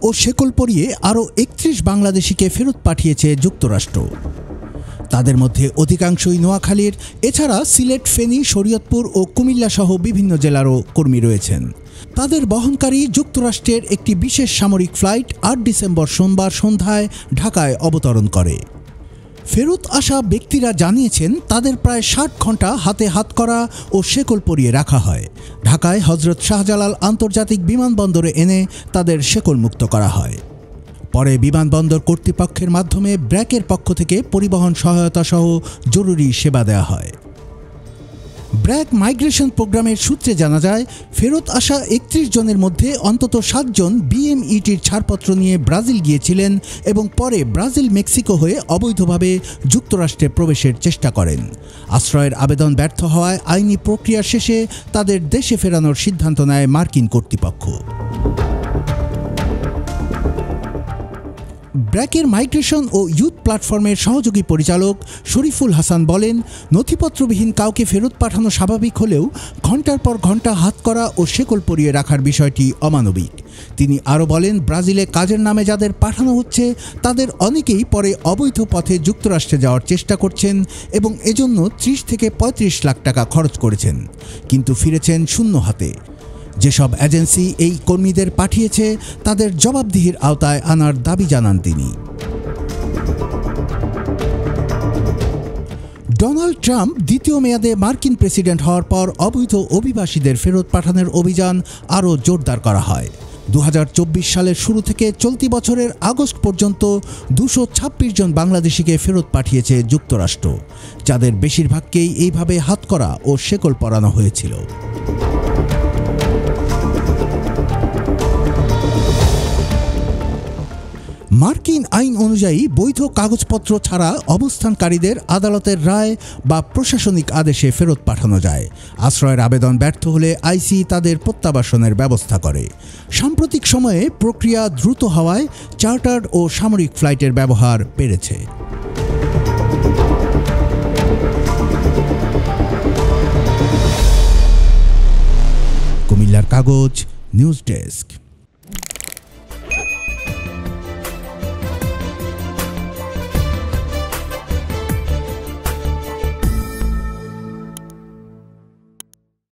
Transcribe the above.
ও শেকল পরিয়ে আরও ৩১ বাংলাদেশিকে ফেরত পাঠিয়েছে যুক্তরাষ্ট্র। তাদের মধ্যে অধিকাংশই নোয়াখালীর, এছাড়া সিলেট, ফেনী, শরীয়তপুর ও কুমিল্লা সহ বিভিন্ন জেলারও কর্মী রয়েছেন। তাদের বহনকারী যুক্তরাষ্ট্রের একটি বিশেষ সামরিক ফ্লাইট ৮ ডিসেম্বর সোমবার সন্ধ্যায় ঢাকায় অবতরণ করে। ফেরত আসা ব্যক্তিরা জানিয়েছেন তাদের প্রায় ৬০ ঘণ্টা হাতে হাতকড়া ও শেকল পরিয়ে রাখা হয়। ঢাকায় হজরত শাহজালাল আন্তর্জাতিক বিমানবন্দরে এনে তাদের শেকল মুক্ত করা হয়। পরে বিমানবন্দর কর্তৃপক্ষের মাধ্যমে ব্র্যাকের পক্ষ থেকে পরিবহন সহায়তা সহ জরুরি সেবা দেওয়া হয়। ব্র্যাক মাইগ্রেশন প্রোগ্রামের সূত্রে জানা যায়, ফেরত আসা ৩১ জনের মধ্যে অন্তত ৭ জন বিএমইটির ছাড়পত্র নিয়ে ব্রাজিল গিয়েছিলেন এবং পরে ব্রাজিল মেক্সিকো হয়ে অবৈধভাবে যুক্তরাষ্ট্রে প্রবেশের চেষ্টা করেন। আশ্রয়ের আবেদন ব্যর্থ হওয়ায় আইনি প্রক্রিয়া শেষে তাদের দেশে ফেরানোর সিদ্ধান্ত নেয় মার্কিন কর্তৃপক্ষ। ব্র্যাকের মাইগ্রেশন ও ইউথ প্ল্যাটফর্মের সহযোগী পরিচালক শরীফুল হাসান বলেন, নথিপত্রবিহীন কাউকে ফেরত পাঠানো স্বাভাবিক হলেও ঘণ্টার পর ঘণ্টা হাতকড়া ও শেকল পরিয়ে রাখার বিষয়টি অমানবিক। তিনি আরও বলেন, ব্রাজিলে কাজের নামে যাদের পাঠানো হচ্ছে তাদের অনেকেই পরে অবৈধ পথে যুক্তরাষ্ট্রে যাওয়ার চেষ্টা করছেন এবং এজন্য ৩০ থেকে ৩৫ লাখ টাকা খরচ করেছেন, কিন্তু ফিরেছেন শূন্য হাতে। যেসব এজেন্সি এই কর্মীদের পাঠিয়েছে তাদের জবাবদিহির আওতায় আনার দাবি জানান তিনি। ডোনাল্ড ট্রাম্প দ্বিতীয় মেয়াদে মার্কিন প্রেসিডেন্ট হওয়ার পর অবৈধ অভিবাসীদের ফেরত পাঠানোর অভিযান আরও জোরদার করা হয়। ২০২৪ সালের শুরু থেকে চলতি বছরের আগস্ট পর্যন্ত ২২৬ জন বাংলাদেশিকে ফেরত পাঠিয়েছে যুক্তরাষ্ট্র, যাদের বেশিরভাগকেই এইভাবে হাতকড়া ও শেকল পরানো হয়েছিল। মার্কিন আইন অনুযায়ী বৈধ কাগজপত্র ছাড়া অবস্থানকারীদের আদালতের রায় বা প্রশাসনিক আদেশে ফেরত পাঠানো যায়। আশ্রয়ের আবেদন ব্যর্থ হলে আইসি তাদের প্রত্যাবাসনের ব্যবস্থা করে। সাম্প্রতিক সময়ে প্রক্রিয়া দ্রুত হওয়ায় চার্টার্ড ও সামরিক ফ্লাইটের ব্যবহার বেড়েছে। কুমিল্লার কাগজ, নিউজ ডেস্ক।